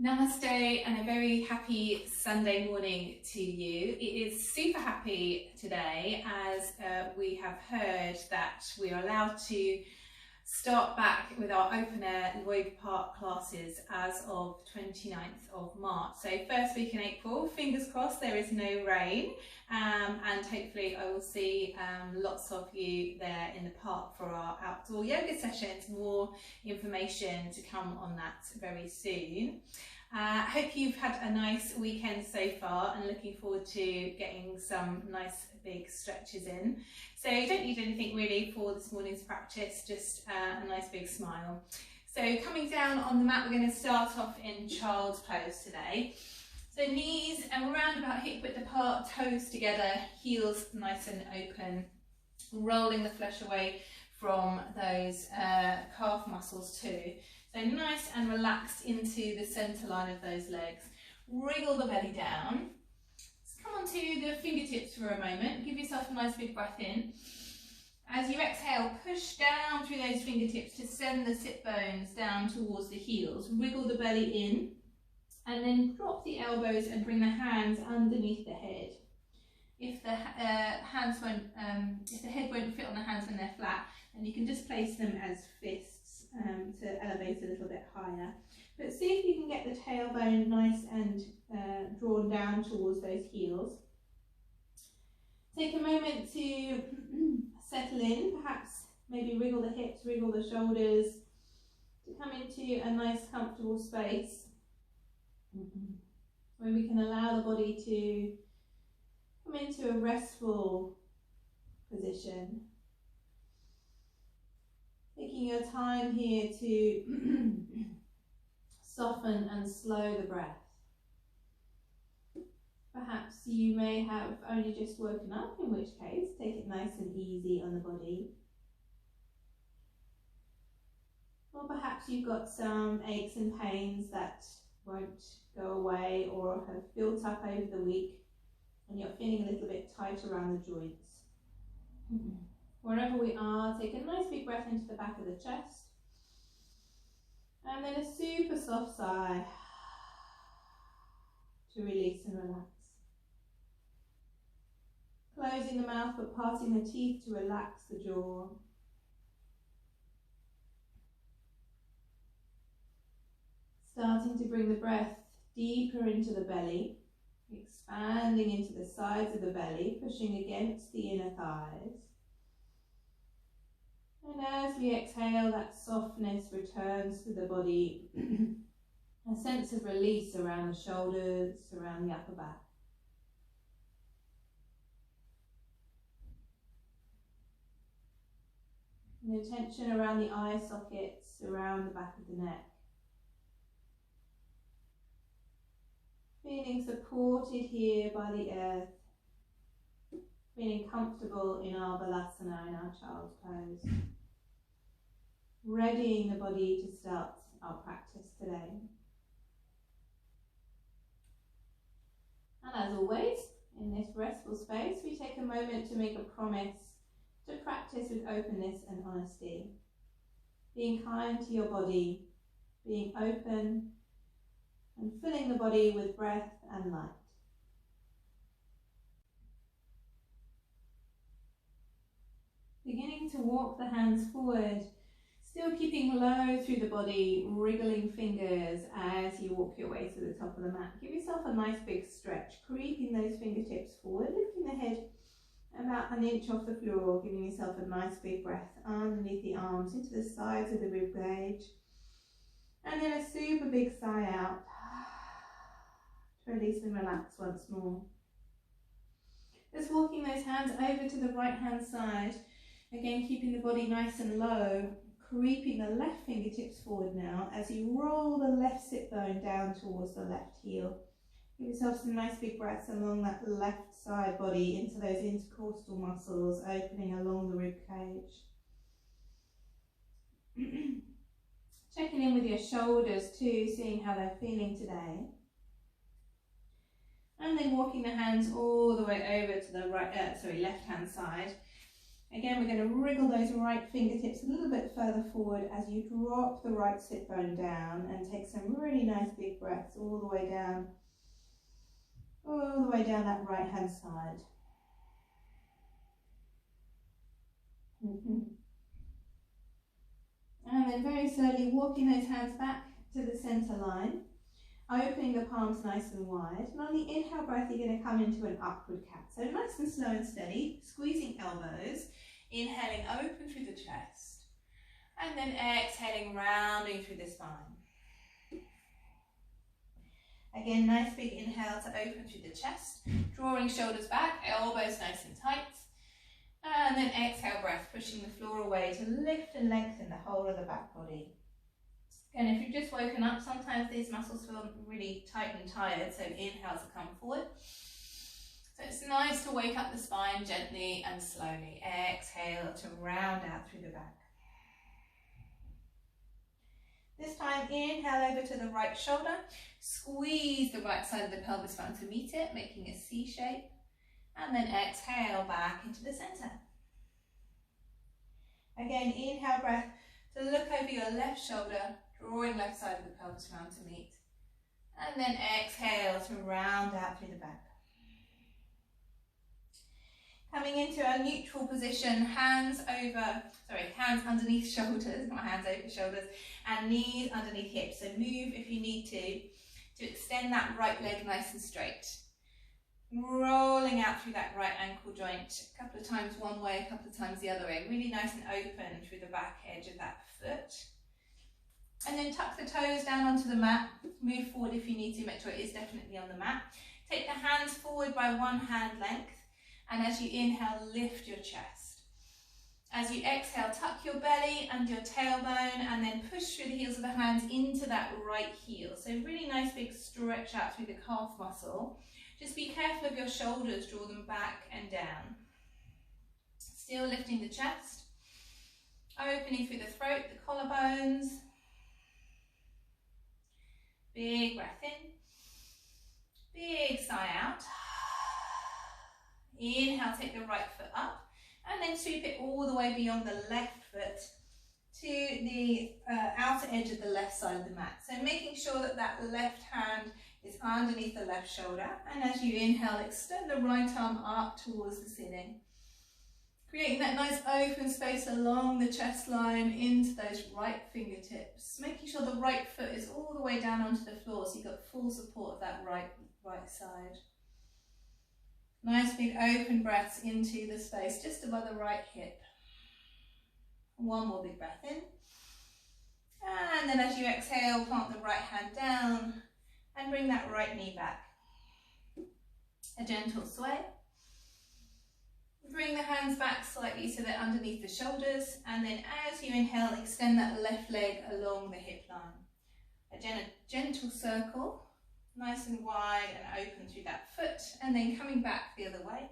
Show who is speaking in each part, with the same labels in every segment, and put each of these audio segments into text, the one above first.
Speaker 1: Namaste and a very happy Sunday morning to you. It is super happy today as we have heard that we are allowed to start back with our open air Lloyd Park classes as of 29th of March. So first week in April, fingers crossed there is no rain, and hopefully I will see lots of you there in the park for our outdoor yoga sessions. More information to come on that very soon. Hope you've had a nice weekend so far and looking forward to getting some nice big stretches in. So you don't need anything really for this morning's practice, just a nice big smile. So coming down on the mat, we're going to start off in child's pose today. So knees and around about hip width apart, toes together, heels nice and open, rolling the flesh away from those calf muscles too. So nice and relaxed into the centre line of those legs. Wriggle the belly down. Let's come on to the fingertips for a moment. Give yourself a nice big breath in. As you exhale, push down through those fingertips to send the sit bones down towards the heels. Wriggle the belly in and then drop the elbows and bring the hands underneath the head. If the head won't fit on the hands when they're flat, then you can just place them as fists to elevate a little bit higher. But see if you can get the tailbone nice and drawn down towards those heels. Take a moment to settle in, perhaps maybe wriggle the hips, wriggle the shoulders, to come into a nice comfortable space where we can allow the body to come into a restful position. Taking your time here to soften and slow the breath. Perhaps you may have only just woken up, in which case take it nice and easy on the body. Or perhaps you've got some aches and pains that won't go away or have built up over the week and you're feeling a little bit tight around the joints. Wherever we are, take a nice big breath into the back of the chest. And then a super soft sigh to release and relax. Closing the mouth but parting the teeth to relax the jaw. Starting to bring the breath deeper into the belly, expanding into the sides of the belly, pushing against the inner thighs. And as we exhale, that softness returns to the body, a sense of release around the shoulders, around the upper back. No tension around the eye sockets, around the back of the neck. Feeling supported here by the earth, feeling comfortable in our marvellous, in our child's pose. Readying the body to start our practice today. And as always, in this restful space, we take a moment to make a promise to practice with openness and honesty. Being kind to your body, being open, and filling the body with breath and light. Beginning to walk the hands forward, still keeping low through the body, wriggling fingers as you walk your way to the top of the mat. Give yourself a nice big stretch, creeping those fingertips forward, lifting the head about an inch off the floor, giving yourself a nice big breath underneath the arms, into the sides of the rib cage. And then a super big sigh out to release and relax once more. Just walking those hands over to the right hand side, again keeping the body nice and low, creeping the left fingertips forward now as you roll the left sit bone down towards the left heel. Give yourself some nice big breaths along that left side body into those intercostal muscles, opening along the rib cage. Checking in with your shoulders too, seeing how they're feeling today. And then walking the hands all the way over to the left hand side. Again, we're going to wriggle those right fingertips a little bit further forward as you drop the right sit bone down and take some really nice big breaths all the way down that right hand side. And then very slowly walking those hands back to the center line, opening the palms nice and wide. And on the inhale breath, you're going to come into an upward cat. So nice and slow and steady, squeezing elbows, inhaling open through the chest, and then exhaling, rounding through the spine. Again, nice big inhale to open through the chest, drawing shoulders back, elbows nice and tight. And then exhale breath, pushing the floor away to lift and lengthen the whole of the back body. And if you've just woken up, sometimes these muscles feel really tight and tired, so inhale to come forward. So it's nice to wake up the spine gently and slowly. Exhale to round out through the back. This time, inhale over to the right shoulder. Squeeze the right side of the pelvis bone to meet it, making a C shape. And then exhale back into the center. Again, inhale breath to look over your left shoulder, drawing left side of the pelvis round to meet. And then exhale to round out through the back. Coming into a neutral position, hands underneath shoulders, not hands over shoulders, and knees underneath hips. So move if you need to extend that right leg nice and straight. Rolling out through that right ankle joint, a couple of times one way, a couple of times the other way, really nice and open through the back edge of that foot. And then tuck the toes down onto the mat, move forward if you need to, make sure it is definitely on the mat. Take the hands forward by one hand length, and as you inhale, lift your chest. As you exhale, tuck your belly and your tailbone, and then push through the heels of the hands into that right heel. So really nice big stretch out through the calf muscle. Just be careful of your shoulders, draw them back and down. Still lifting the chest, opening through the throat, the collarbones. Big breath in, big sigh out. Inhale, take the right foot up, and then sweep it all the way beyond the left foot to the outer edge of the left side of the mat. So making sure that that left hand is underneath the left shoulder, and as you inhale, extend the right arm up towards the ceiling, creating that nice open space along the chest line into those right fingertips, making sure the right foot is all the way down onto the floor so you've got full support of that right side. Nice big open breaths into the space just above the right hip. One more big breath in, and then as you exhale, plant the right hand down and bring that right knee back. A gentle sway. Bring the hands back slightly so they're underneath the shoulders, and then as you inhale, extend that left leg along the hip line. A gentle circle, nice and wide and open through that foot, and then coming back the other way.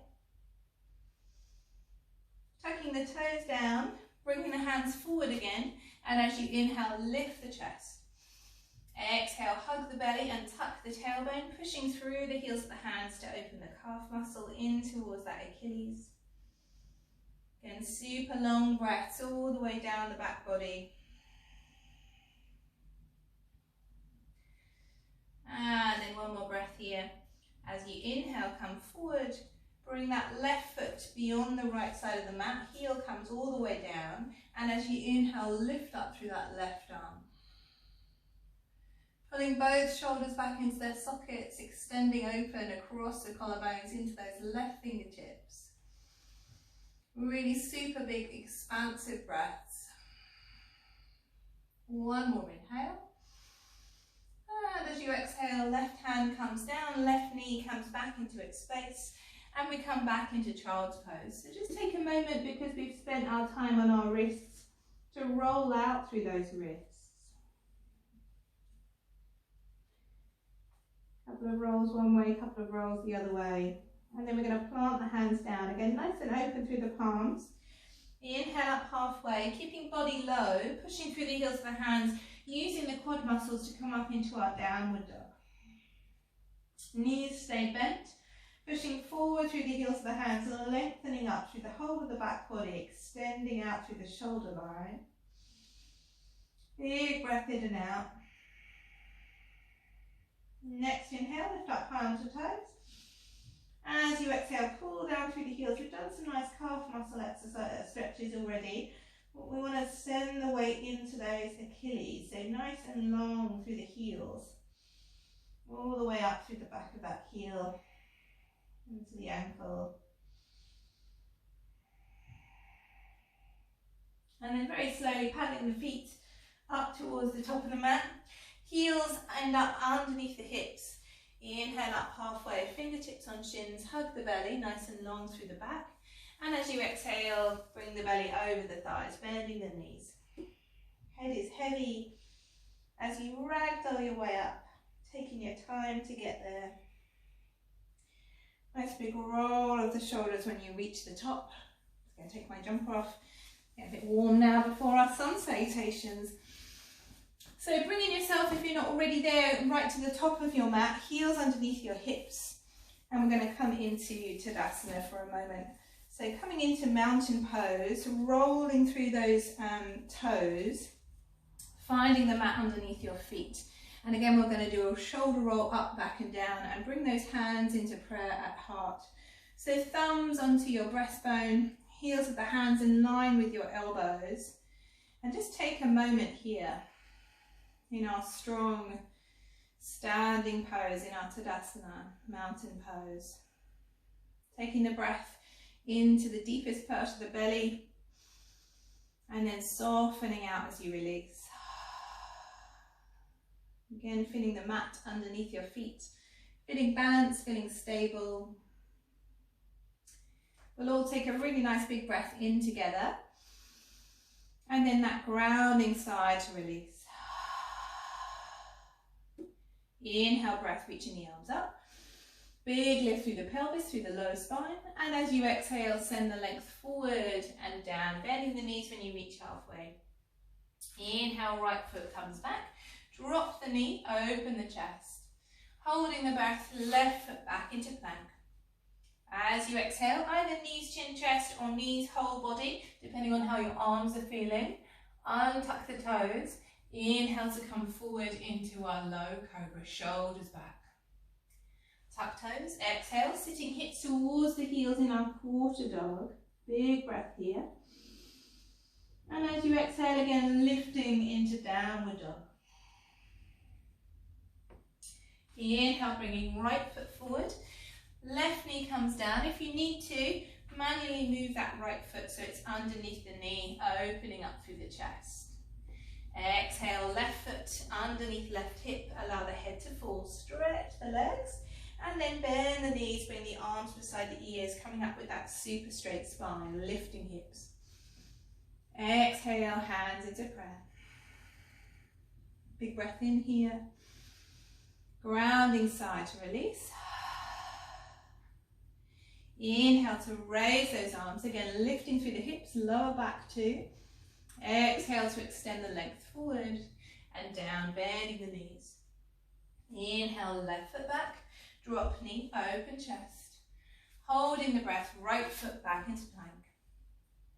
Speaker 1: Tucking the toes down, bringing the hands forward again, and as you inhale, lift the chest. Exhale, hug the belly and tuck the tailbone, pushing through the heels of the hands to open the calf muscle in towards that Achilles. Again, super long breaths all the way down the back body. And then one more breath here. As you inhale, come forward, bring that left foot beyond the right side of the mat, heel comes all the way down, and as you inhale, lift up through that left arm. Pulling both shoulders back into their sockets, extending open across the collarbones into those left fingertips. Really super big, expansive breaths. One more inhale. And as you exhale, left hand comes down, left knee comes back into its space, and we come back into child's pose. So just take a moment, because we've spent our time on our wrists, to roll out through those wrists. Couple of rolls one way, couple of rolls the other way. And then we're going to plant the hands down. Again, nice and open through the palms. Inhale up halfway, keeping body low, pushing through the heels of the hands, using the quad muscles to come up into our downward dog. Knees stay bent, Pushing forward through the heels of the hands and lengthening up through the whole of the back body, extending out through the shoulder line. Big breath in and out. Next inhale, lift up high onto toes. As you exhale, pull down through the heels. We've done some nice calf muscle exercise stretches already. But we want to send the weight into those Achilles, so nice and long through the heels. All the way up through the back of that heel, into the ankle. And then very slowly paddling the feet up towards the top of the mat. Heels end up underneath the hips. Inhale up halfway, fingertips on shins, hug the belly nice and long through the back. And as you exhale, bring the belly over the thighs, bending the knees. Head is heavy as you ragdoll your way up, taking your time to get there. Nice big roll of the shoulders when you reach the top. I'm going to take my jumper off, get a bit warm now before our sun salutations. So bringing yourself, if you're not already there, right to the top of your mat, heels underneath your hips. And we're going to come into Tadasana for a moment. So coming into mountain pose, rolling through those toes, finding the mat underneath your feet. And again, we're going to do a shoulder roll up, back and down, and bring those hands into prayer at heart. So thumbs onto your breastbone, heels of the hands in line with your elbows. And just take a moment here in our strong standing pose, in our Tadasana, mountain pose. Taking the breath into the deepest part of the belly, and then softening out as you release. Again, feeling the mat underneath your feet, feeling balanced, feeling stable. We'll all take a really nice big breath in together, and then that grounding side to release. Inhale, breath, reaching the arms up. Big lift through the pelvis, through the lower spine. And as you exhale, send the length forward and down, bending the knees when you reach halfway. Inhale, right foot comes back. Drop the knee, open the chest. Holding the breath, left foot back into plank. As you exhale, either knees, chin, chest, or knees, whole body, depending on how your arms are feeling. Untuck the toes. Inhale to come forward into our low cobra, shoulders back. Tuck toes, exhale, sitting hips towards the heels in our quarter dog. Big breath here. And as you exhale again, lifting into downward dog. Inhale, bringing right foot forward. Left knee comes down. If you need to, manually move that right foot so it's underneath the knee, opening up through the chest. Exhale, left foot underneath left hip, allow the head to fall, stretch the legs, and then bend the knees, bring the arms beside the ears, coming up with that super straight spine, lifting hips. Exhale, hands into prayer. Big breath in here. Grounding side to release. Inhale to raise those arms, again lifting through the hips, lower back too. Exhale to extend the length forward and down, bending the knees. Inhale, left foot back, drop knee, open chest. Holding the breath, right foot back into plank.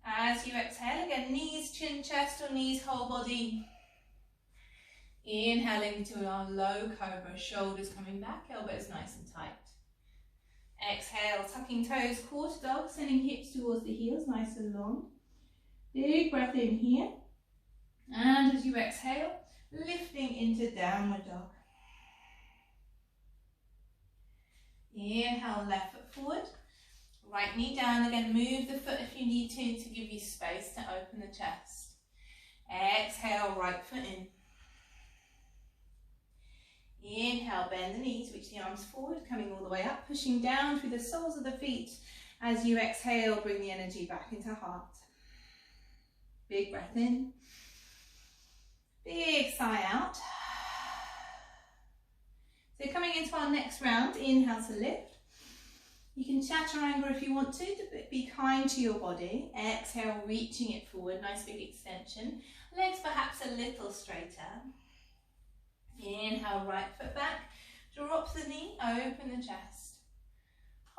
Speaker 1: As you exhale, again, knees, chin, chest, or knees, whole body. Inhaling to our low cobra, shoulders coming back, elbows nice and tight. Exhale, tucking toes, quarter dog, sending hips towards the heels, nice and long. Big breath in here, and as you exhale, lifting into downward dog. Inhale, left foot forward, right knee down, again move the foot if you need to give you space to open the chest. Exhale, right foot in. Inhale, bend the knees, reach the arms forward, coming all the way up, pushing down through the soles of the feet. As you exhale, bring the energy back into heart. Big breath in, big sigh out. So coming into our next round, inhale to lift. You can chaturanga if you want to, but be kind to your body. Exhale, reaching it forward, nice big extension. Legs perhaps a little straighter. Inhale, right foot back, drop the knee, open the chest.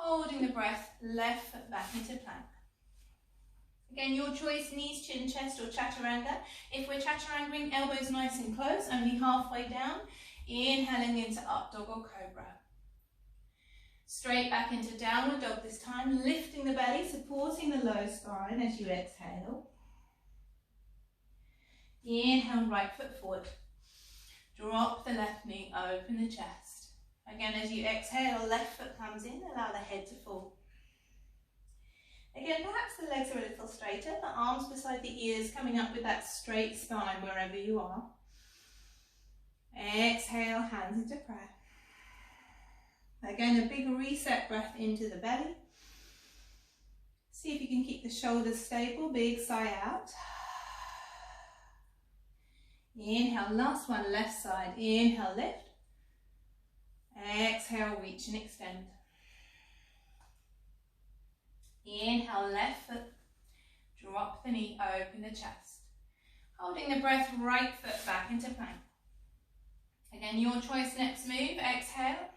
Speaker 1: Holding the breath, left foot back into plank. Again, your choice, knees, chin, chest or chaturanga. If we're chaturanging, elbows nice and close, only halfway down. Inhaling into up dog or cobra. Straight back into downward dog this time, lifting the belly, supporting the low spine as you exhale. Inhale, right foot forward. Drop the left knee, open the chest. Again, as you exhale, left foot comes in, allow the head to fall. Again, perhaps the legs are a little straighter, the arms beside the ears coming up with that straight spine wherever you are. Exhale, hands into prayer. Again, a big reset breath into the belly. See if you can keep the shoulders stable, big sigh out. Inhale, last one, left side. Inhale, lift. Exhale, reach and extend. Inhale, left foot. Drop the knee, open the chest. Holding the breath, right foot back into plank. Again, your choice, next move. Exhale.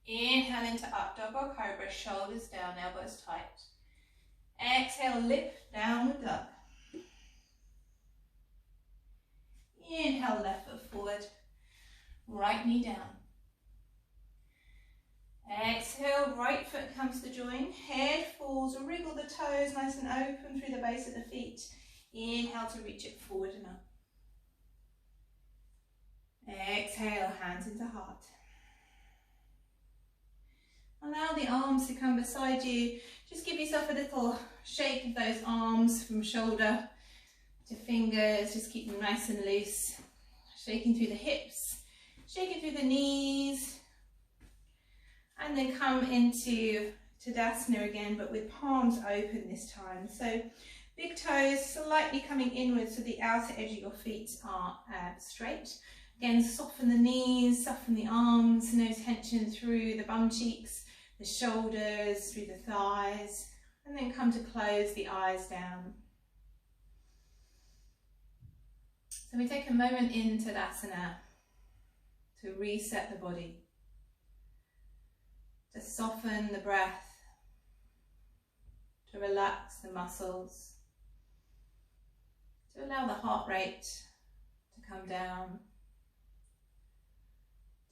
Speaker 1: Inhale into up dog or cobra, shoulders down, elbows tight. Exhale, lift, downward dog. Inhale, left foot forward, right knee down. Exhale, right foot comes to join, head falls, wriggle the toes nice and open through the base of the feet. Inhale to reach it forward and up. Exhale, hands into heart. Allow the arms to come beside you. Just give yourself a little shake of those arms from shoulder to fingers. Just keep them nice and loose. Shaking through the hips, shaking through the knees. And then come into Tadasana again, but with palms open this time. So big toes slightly coming inwards so the outer edge of your feet are straight. Again, soften the knees, soften the arms, no tension through the bum cheeks, the shoulders, through the thighs, and then come to close the eyes down. So we take a moment in Tadasana to reset the body, to soften the breath, to relax the muscles, to allow the heart rate to come down,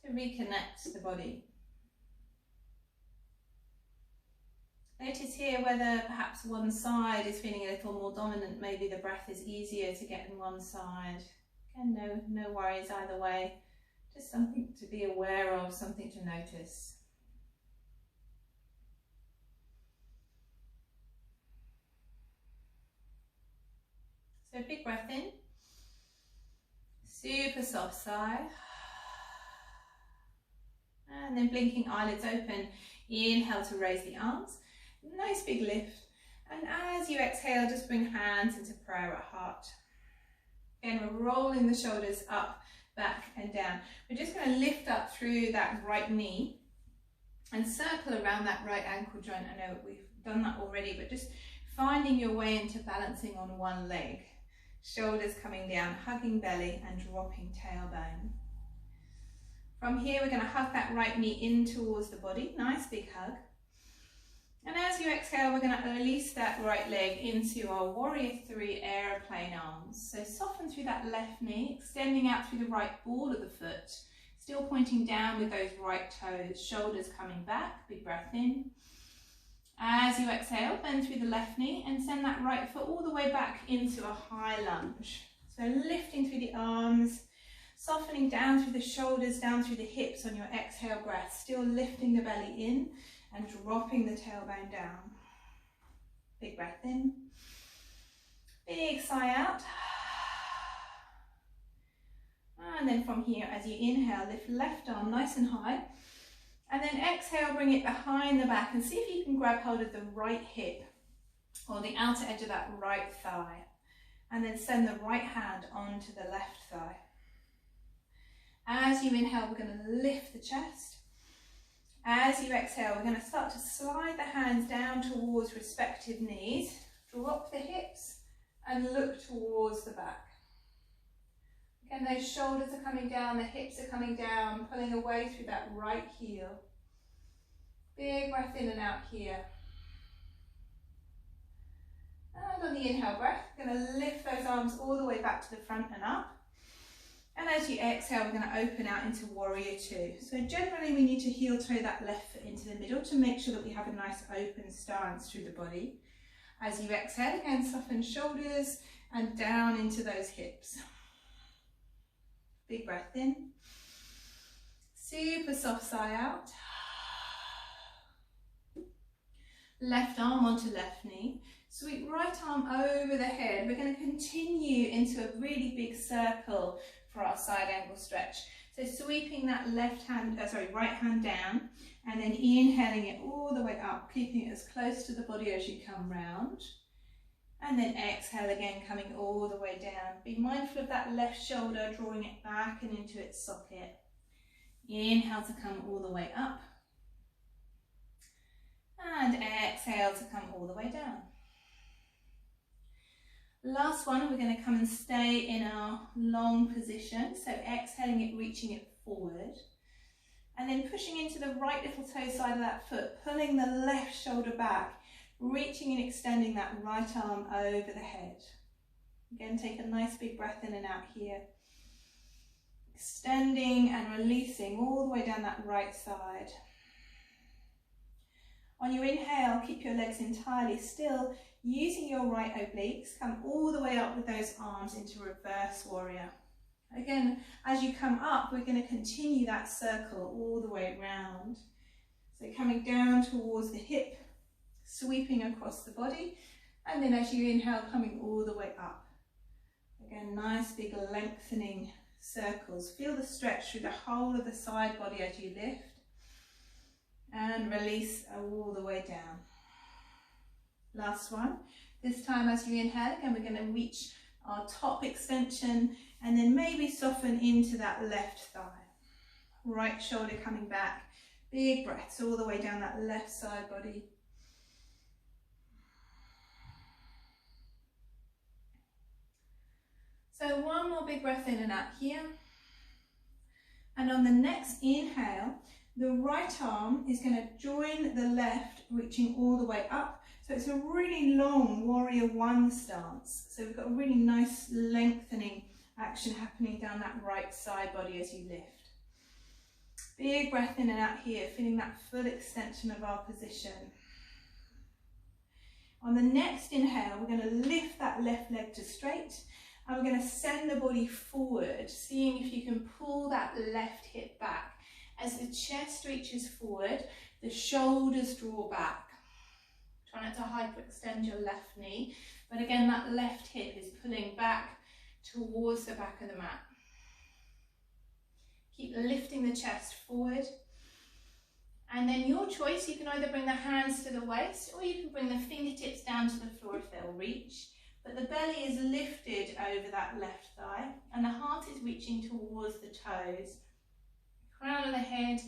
Speaker 1: to reconnect the body. Notice here whether perhaps one side is feeling a little more dominant. Maybe the breath is easier to get in one side. Again, no worries either way. Just something to be aware of, something to notice. So big breath in. Super soft sigh. And then blinking eyelids open. Inhale to raise the arms. Nice big lift. And as you exhale, just bring hands into prayer at heart. Again, we're rolling the shoulders up, back and down. We're just going to lift up through that right knee and circle around that right ankle joint. I know we've done that already, but just finding your way into balancing on one leg. Shoulders coming down, hugging belly and dropping tailbone. From here, we're going to hug that right knee in towards the body. Nice big hug. And as you exhale, we're going to release that right leg into our Warrior 3 aeroplane arms. So soften through that left knee, extending out through the right ball of the foot, still pointing down with those right toes, shoulders coming back, big breath in. As you exhale, bend through the left knee and send that right foot all the way back into a high lunge. So lifting through the arms, softening down through the shoulders, down through the hips on your exhale breath, still lifting the belly in and dropping the tailbone down. Big breath in. Big sigh out. And then from here, as you inhale, lift left arm nice and high. And then exhale, bring it behind the back and see if you can grab hold of the right hip or the outer edge of that right thigh. And then send the right hand onto the left thigh. As you inhale, we're going to lift the chest. As you exhale, we're going to start to slide the hands down towards respective knees. Drop the hips and look towards the back. Again, those shoulders are coming down, the hips are coming down, pulling away through that right heel. Big breath in and out here. And on the inhale breath, we're going to lift those arms all the way back to the front and up. And as you exhale, we're going to open out into warrior two. So generally we need to heel toe that left foot into the middle to make sure that we have a nice open stance through the body. As you exhale, again, soften shoulders and down into those hips. Big breath in. Super soft sigh out. Left arm onto left knee. Sweep right arm over the head. We're going to continue into a really big circle for our side angle stretch. So sweeping that right hand down and then inhaling it all the way up, keeping it as close to the body as you come round. And then exhale again, coming all the way down. Be mindful of that left shoulder, drawing it back and into its socket. Inhale to come all the way up. And exhale to come all the way down. Last one, we're going to come and stay in our long position. So exhaling it, reaching it forward. And then pushing into the right little toe side of that foot, pulling the left shoulder back, reaching and extending that right arm over the head. Again, take a nice big breath in and out here. Extending and releasing all the way down that right side. On your inhale, keep your legs entirely still. Using your right obliques, come all the way up with those arms into reverse warrior. Again, as you come up, we're going to continue that circle all the way around. So coming down towards the hip, sweeping across the body, and then as you inhale, coming all the way up. Again, nice big lengthening circles. Feel the stretch through the whole of the side body as you lift. And release all the way down. Last one. This time as you inhale, again, we're going to reach our top extension and then maybe soften into that left thigh. Right shoulder coming back. Big breaths all the way down that left side body. So one more big breath in and out here. And on the next inhale, the right arm is going to join the left, reaching all the way up. So it's a really long warrior one stance. So we've got a really nice lengthening action happening down that right side body as you lift. Big breath in and out here, feeling that full extension of our position. On the next inhale, we're going to lift that left leg to straight. And we're going to send the body forward, seeing if you can pull that left hip back. As the chest reaches forward, the shoulders draw back. Try not to hyperextend your left knee, but again, that left hip is pulling back towards the back of the mat. Keep lifting the chest forward. And then your choice, you can either bring the hands to the waist or you can bring the fingertips down to the floor if they'll reach. But the belly is lifted over that left thigh and the heart is reaching towards the toes. Crown of the head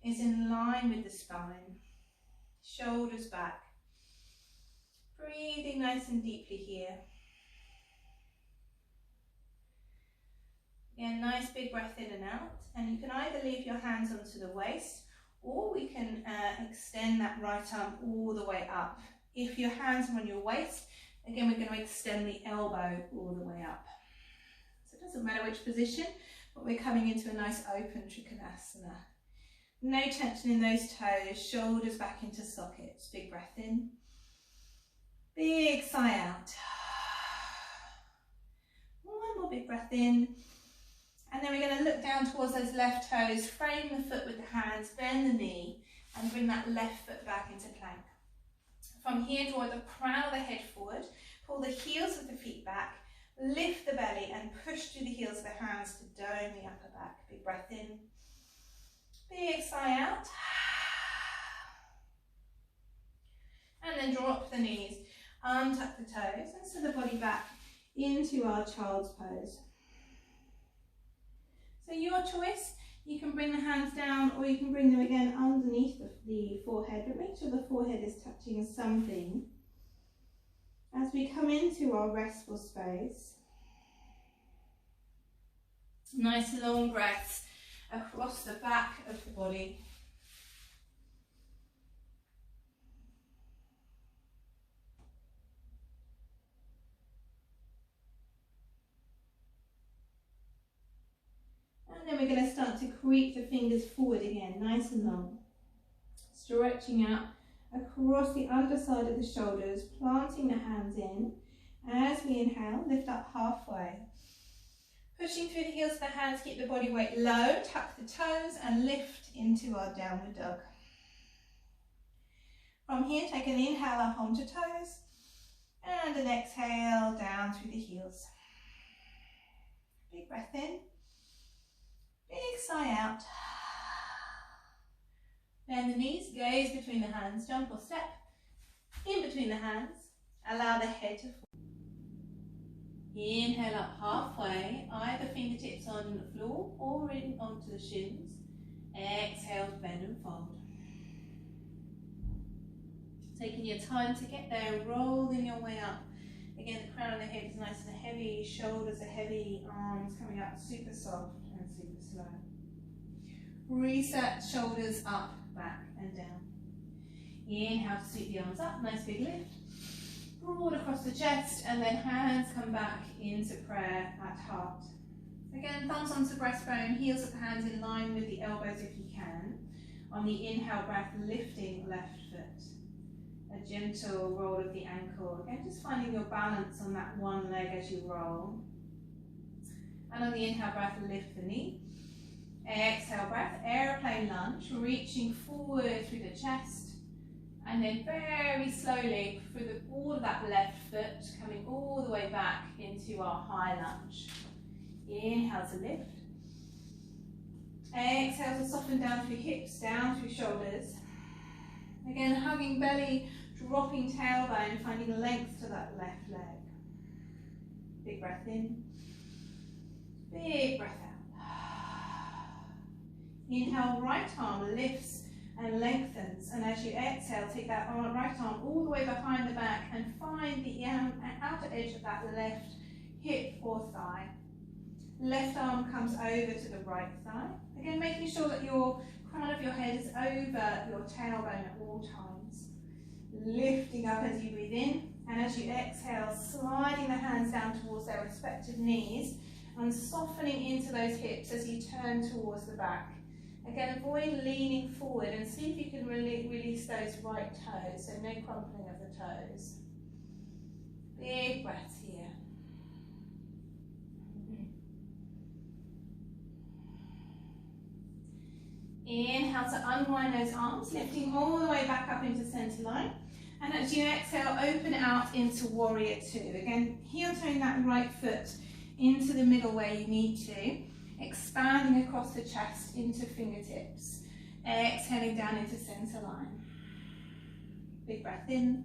Speaker 1: is in line with the spine. Shoulders back. Breathing nice and deeply here. Again, nice big breath in and out. And you can either leave your hands onto the waist or we can extend that right arm all the way up. If your hands are on your waist, again, we're going to extend the elbow all the way up. So it doesn't matter which position, but we're coming into a nice open Trikanasana. No tension in those toes, shoulders back into sockets. Big breath in. Big sigh out. One more big breath in. And then we're going to look down towards those left toes, frame the foot with the hands, bend the knee, and bring that left foot back into plank. From here, draw the crown of the head forward, pull the heels of the feet back, lift the belly and push through the heels of the hands to dome the upper back. Big breath in, big sigh out. And then drop the knees, untuck the toes and send the body back into our child's pose. So your choice, you can bring the hands down or you can bring them again underneath the forehead, but make sure the forehead is touching something. As we come into our restful space, nice long breaths across the back of the body. And then we're going to start to creep the fingers forward again, nice and long. Stretching out across the underside of the shoulders, planting the hands in. As we inhale, lift up halfway. Pushing through the heels of the hands, keep the body weight low, tuck the toes and lift into our downward dog. From here, take an inhale up onto toes and an exhale down through the heels. Big breath in, big sigh out. Bend the knees, gaze between the hands, jump or step in between the hands. Allow the head to fall. Inhale up halfway, either fingertips on the floor or in onto the shins. Exhale to bend and fold. Taking your time to get there, rolling your way up. Again, the crown of the head is nice and heavy, shoulders are heavy, arms coming up super soft and super slow. Reset, shoulders up, back and down. Inhale to sweep the arms up, nice big lift. Broad across the chest, and then hands come back into prayer at heart. Again, thumbs onto the breastbone, heels of the hands in line with the elbows if you can. On the inhale breath, lifting left foot. A gentle roll of the ankle. Again, just finding your balance on that one leg as you roll. And on the inhale breath, lift the knee. Exhale breath, airplane lunge, reaching forward through the chest. And then very slowly through all of that left foot, coming all the way back into our high lunge. Inhale to lift. Exhale to soften down through hips, down through shoulders. Again, hugging belly, dropping tailbone, finding length to that left leg. Big breath in. Big breath out. Inhale, right arm lifts and lengthens, and as you exhale, take that right arm all the way behind the back and find the outer edge of that left hip or thigh. Left arm comes over to the right thigh. Again, making sure that your crown of your head is over your tailbone at all times. Lifting up as you breathe in, and as you exhale, sliding the hands down towards their respective knees and softening into those hips as you turn towards the back. Again, avoid leaning forward and see if you can release those right toes, so no crumpling of the toes. Big breaths here. Inhale to unwind those arms, lifting all the way back up into centre line. And as you exhale, open out into warrior two. Again, heel toeing that right foot into the middle where you need to. Expanding across the chest into fingertips. Exhaling down into centre line. Big breath in.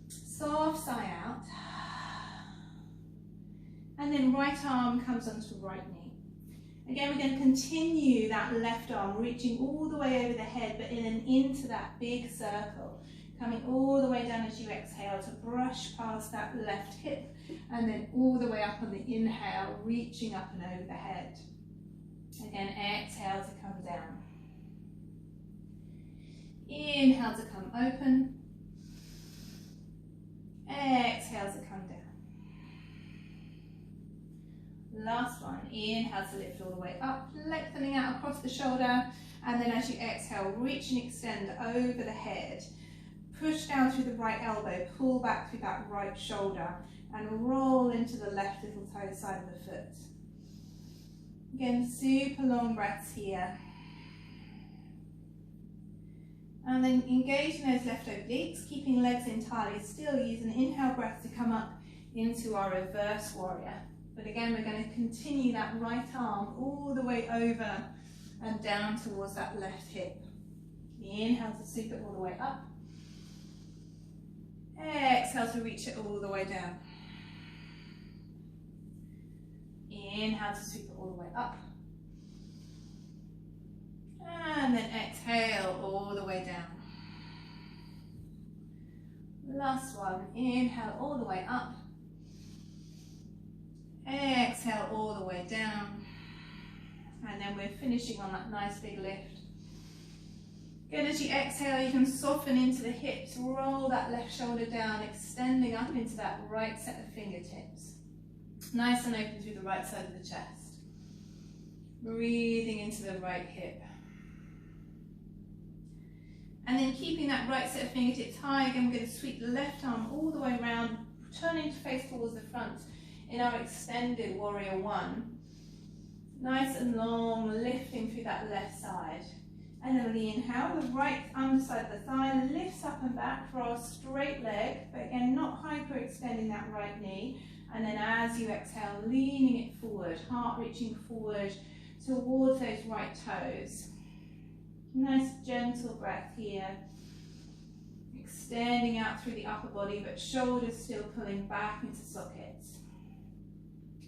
Speaker 1: Soft sigh out. And then right arm comes onto right knee. Again, we're going to continue that left arm, reaching all the way over the head, but into that big circle. Coming all the way down as you exhale to brush past that left hip, and then all the way up on the inhale, reaching up and over the head. Again, exhale to come down. Inhale to come open. Exhale to come down. Last one, inhale to lift all the way up, lengthening out across the shoulder, and then as you exhale, reach and extend over the head. Push down through the right elbow, pull back through that right shoulder, and roll into the left little toe side of the foot. Again, super long breaths here. And then engaging those left obliques, keeping legs entirely still, use an inhale breath to come up into our reverse warrior. But again, we're going to continue that right arm all the way over and down towards that left hip. Inhale to sweep it all the way up. Exhale to reach it all the way down. Inhale to sweep it all the way up. And then exhale all the way down. Last one, inhale all the way up. Exhale all the way down. And then we're finishing on that nice big lift. Again, as you exhale, you can soften into the hips, roll that left shoulder down, extending up into that right set of fingertips. Nice and open through the right side of the chest. Breathing into the right hip. And then keeping that right set of fingertips high, again we're going to sweep the left arm all the way around, turning to face towards the front in our extended warrior one. Nice and long, lifting through that left side. And then with the inhale, the right underside of the thigh lifts up and back for our straight leg, but again not hyperextending that right knee. And then as you exhale, leaning it forward, heart reaching forward towards those right toes. Nice gentle breath here. Extending out through the upper body, but shoulders still pulling back into sockets.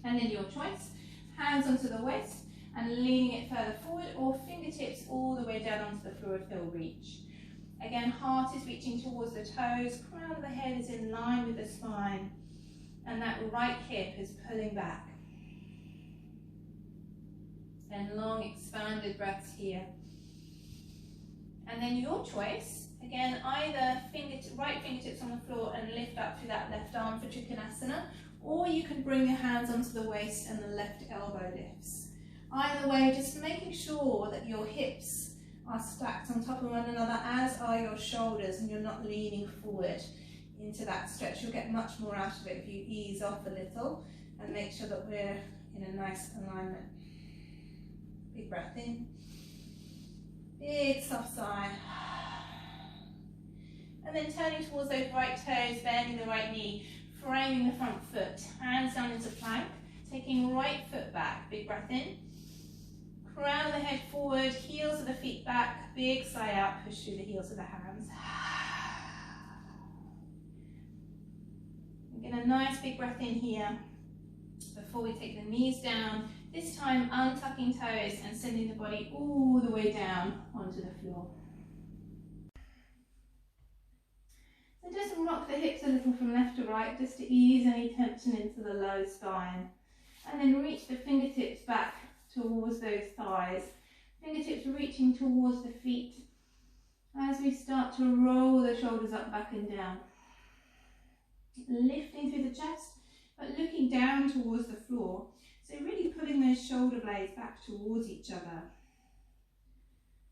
Speaker 1: And then your choice, hands onto the waist and leaning it further forward, or fingertips all the way down onto the floor if they'll reach. Again, heart is reaching towards the toes, crown of the head is in line with the spine, and that right hip is pulling back. And long expanded breaths here. And then your choice, again, either right fingertips on the floor and lift up through that left arm for Trikanasana, or you can bring your hands onto the waist and the left elbow lifts. Either way, just making sure that your hips are stacked on top of one another, as are your shoulders, and you're not leaning forward into that stretch. You'll get much more out of it if you ease off a little and make sure that we're in a nice alignment. Big breath in. Big soft sigh. And then turning towards those right toes, bending the right knee, framing the front foot, hands down into plank, taking right foot back, big breath in. Crown of the head forward, heels of the feet back, big sigh out, push through the heels of the hands. Again, a nice big breath in here before we take the knees down. This time untucking toes and sending the body all the way down onto the floor. So just rock the hips a little from left to right, just to ease any tension into the low spine. And then reach the fingertips back towards those thighs. Fingertips reaching towards the feet as we start to roll the shoulders up, back and down. Lifting through the chest, but looking down towards the floor. So really pulling those shoulder blades back towards each other.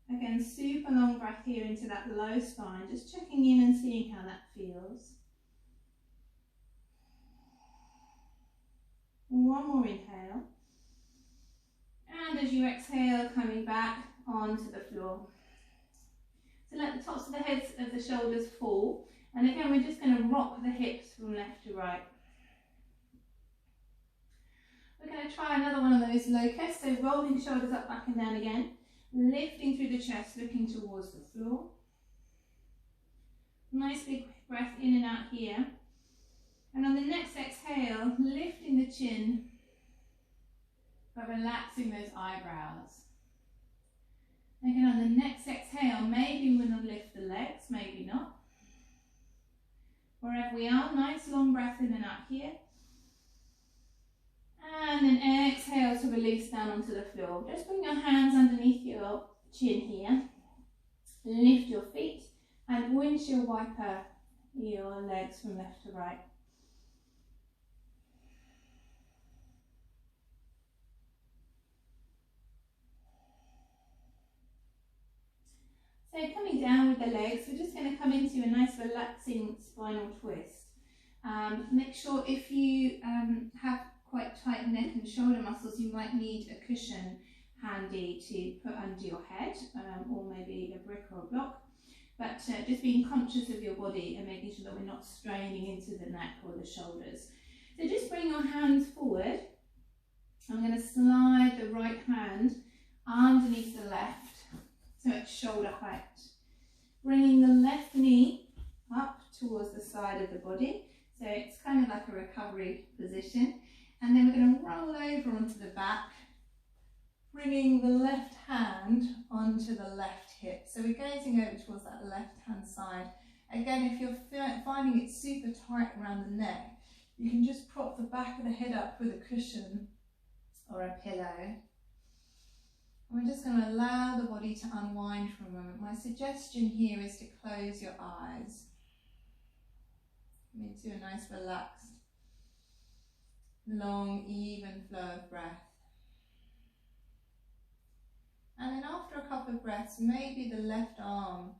Speaker 1: Again, super long breath here into that low spine, just checking in and seeing how that feels. One more inhale. And as you exhale, coming back onto the floor. So let the tops of the heads of the shoulders fall. And again, we're just going to rock the hips from left to right. We're going to try another one of those locusts, so rolling shoulders up, back and down again. Lifting through the chest, looking towards the floor. Nice big breath in and out here. And on the next exhale, lifting the chin, but relaxing those eyebrows. Again, on the next exhale, maybe we're going to lift the legs, maybe not. Wherever we are, nice long breath in and out here. And then exhale to release down onto the floor. Just bring your hands underneath your chin here. Lift your feet and windshield wiper your legs from left to right. So coming down with the legs, we're just going to come into a nice relaxing spinal twist. Make sure if you have quite tight neck and shoulder muscles, you might need a cushion handy to put under your head, or maybe a brick or a block. But just being conscious of your body and making sure that we're not straining into the neck or the shoulders. So just bring your hands forward. I'm going to slide the right hand underneath the left, so it's shoulder height. Bringing the left knee up towards the side of the body, so it's kind of like a recovery position. And then we're going to roll over onto the back, bringing the left hand onto the left hip. So we're gazing over towards that left hand side. Again, if you're finding it super tight around the neck, you can just prop the back of the head up with a cushion or a pillow. And we're just going to allow the body to unwind for a moment. My suggestion here is to close your eyes. Come into a nice relaxed, long, even flow of breath. couple of breaths, maybe the left arm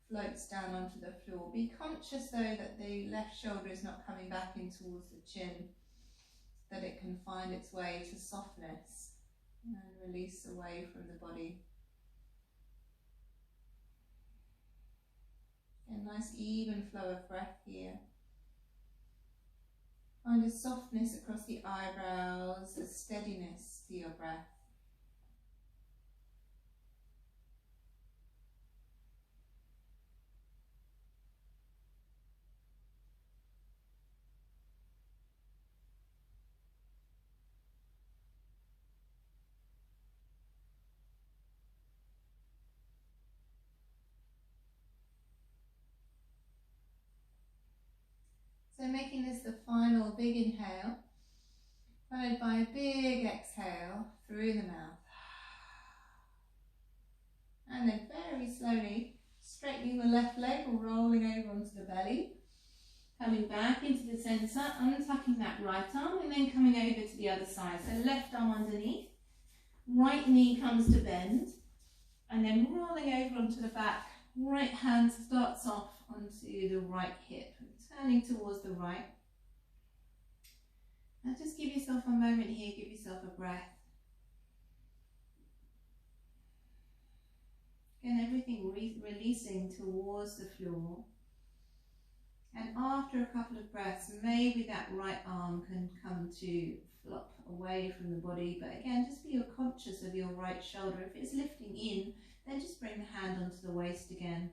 Speaker 1: floats down onto the floor. Be conscious though that the left shoulder is not coming back in towards the chin, that it can find its way to softness and release away from the body. A nice even flow of breath here. Find a softness across the eyebrows, a steadiness to your breath. So making this the final big inhale, followed by a big exhale through the mouth. And then very slowly straightening the left leg, rolling over onto the belly. Coming back into the centre, untucking that right arm and then coming over to the other side. So left arm underneath, right knee comes to bend and then rolling over onto the back. Right hand starts off onto the right hip, turning towards the right. Now just give yourself a moment here, give yourself a breath. Again, everything releasing towards the floor. And after a couple of breaths, maybe that right arm can come to flop away from the body. But again, just be conscious of your right shoulder. If it's lifting in, then just bring the hand onto the waist again.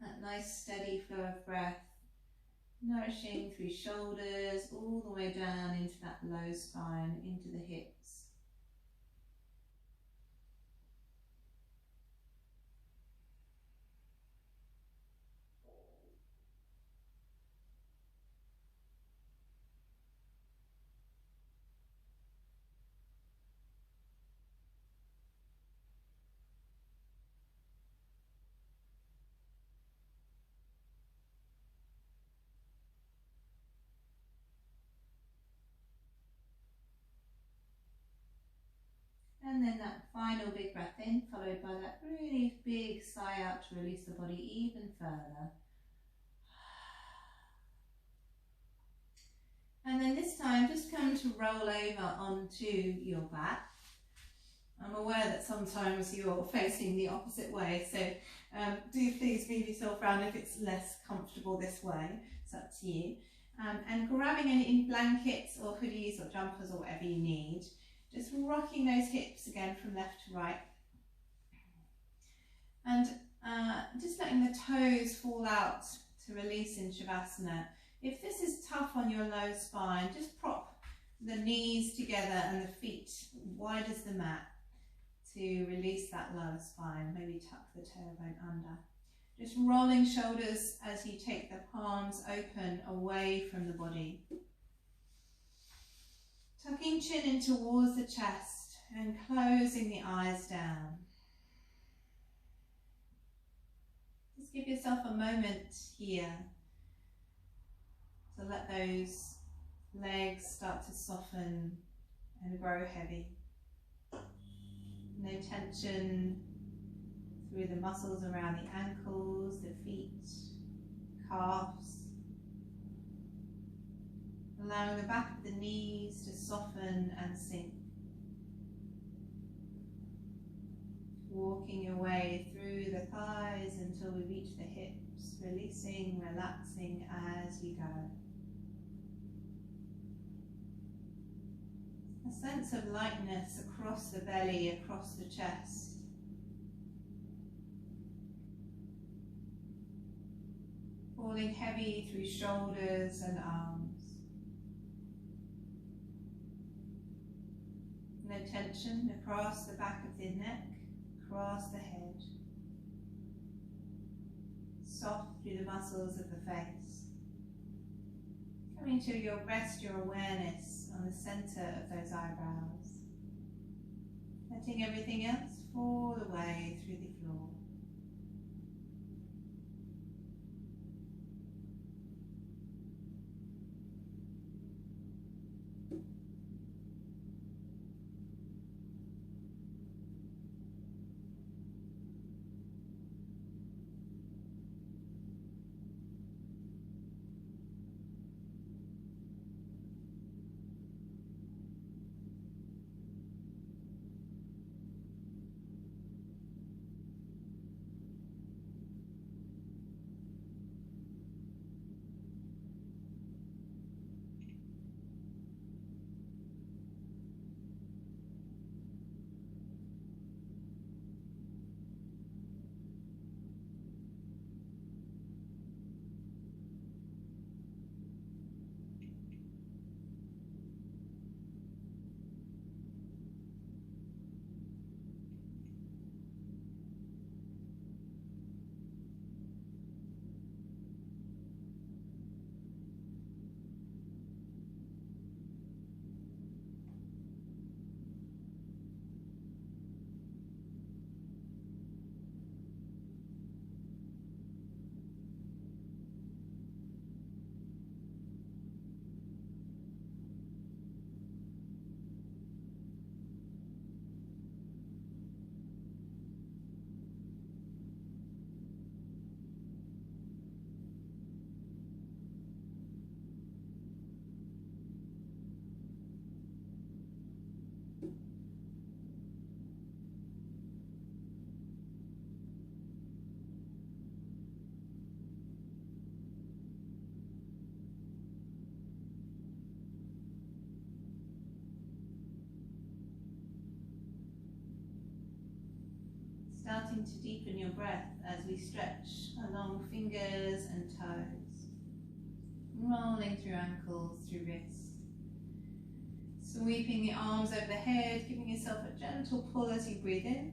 Speaker 1: That nice steady flow of breath, nourishing through shoulders, all the way down into that low spine, into the hips. And then that final big breath in, followed by that really big sigh out to release the body even further. And then this time, just come to roll over onto your back. I'm aware that sometimes you're facing the opposite way, so do please move yourself around if it's less comfortable this way. It's up to you. And grabbing any blankets or hoodies or jumpers or whatever you need. Just rocking those hips again from left to right. And just letting the toes fall out to release in Shavasana. If this is tough on your low spine, just prop the knees together and the feet wide as the mat to release that lower spine. Maybe tuck the tailbone under. Just rolling shoulders as you take the palms open away from the body. Tucking chin in towards the chest and closing the eyes down. Just give yourself a moment here to let those legs start to soften and grow heavy. No tension through the muscles around the ankles, the feet, calves. Allowing the back of the knees to soften and sink. Walking your way through the thighs until we reach the hips, releasing, relaxing as we go. A sense of lightness across the belly, across the chest. Falling heavy through shoulders and arms. No tension across the back of the neck, across the head. Soft through the muscles of the face. Coming to rest your awareness on the centre of those eyebrows. Letting everything else fall away through the floor. Starting to deepen your breath as we stretch along fingers and toes, rolling through ankles, through wrists, sweeping the arms over the head, giving yourself a gentle pull as you breathe in,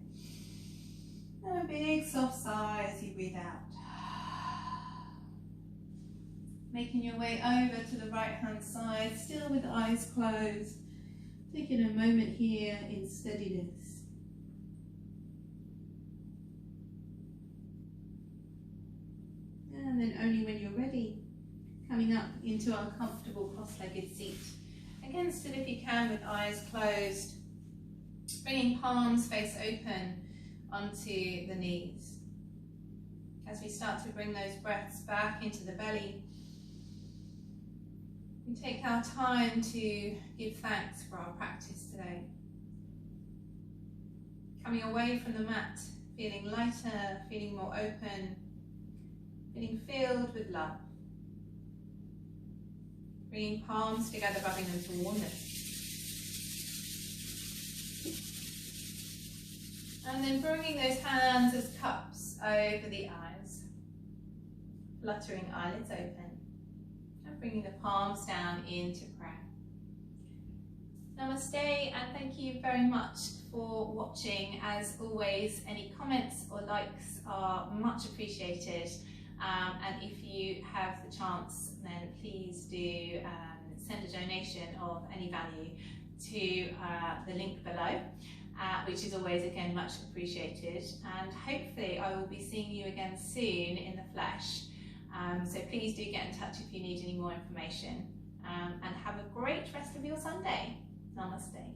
Speaker 1: and a big soft sigh as you breathe out. Making your way over to the right hand side, still with eyes closed, taking a moment here in steadiness. And then only when you're ready, coming up into our comfortable cross-legged seat. Again, still if you can with eyes closed, bringing palms face open onto the knees. As we start to bring those breaths back into the belly, we take our time to give thanks for our practice today. Coming away from the mat, feeling lighter, feeling more open, feeling filled with love. Bringing palms together, rubbing them to warmness. And then bringing those hands as cups over the eyes. Fluttering eyelids open. And bringing the palms down into prayer. Namaste, and thank you very much for watching. As always, any comments or likes are much appreciated. And if you have the chance, then please do send a donation of any value to the link below, which is always again much appreciated. And hopefully I will be seeing you again soon in the flesh. So please do get in touch if you need any more information. And have a great rest of your Sunday. Namaste.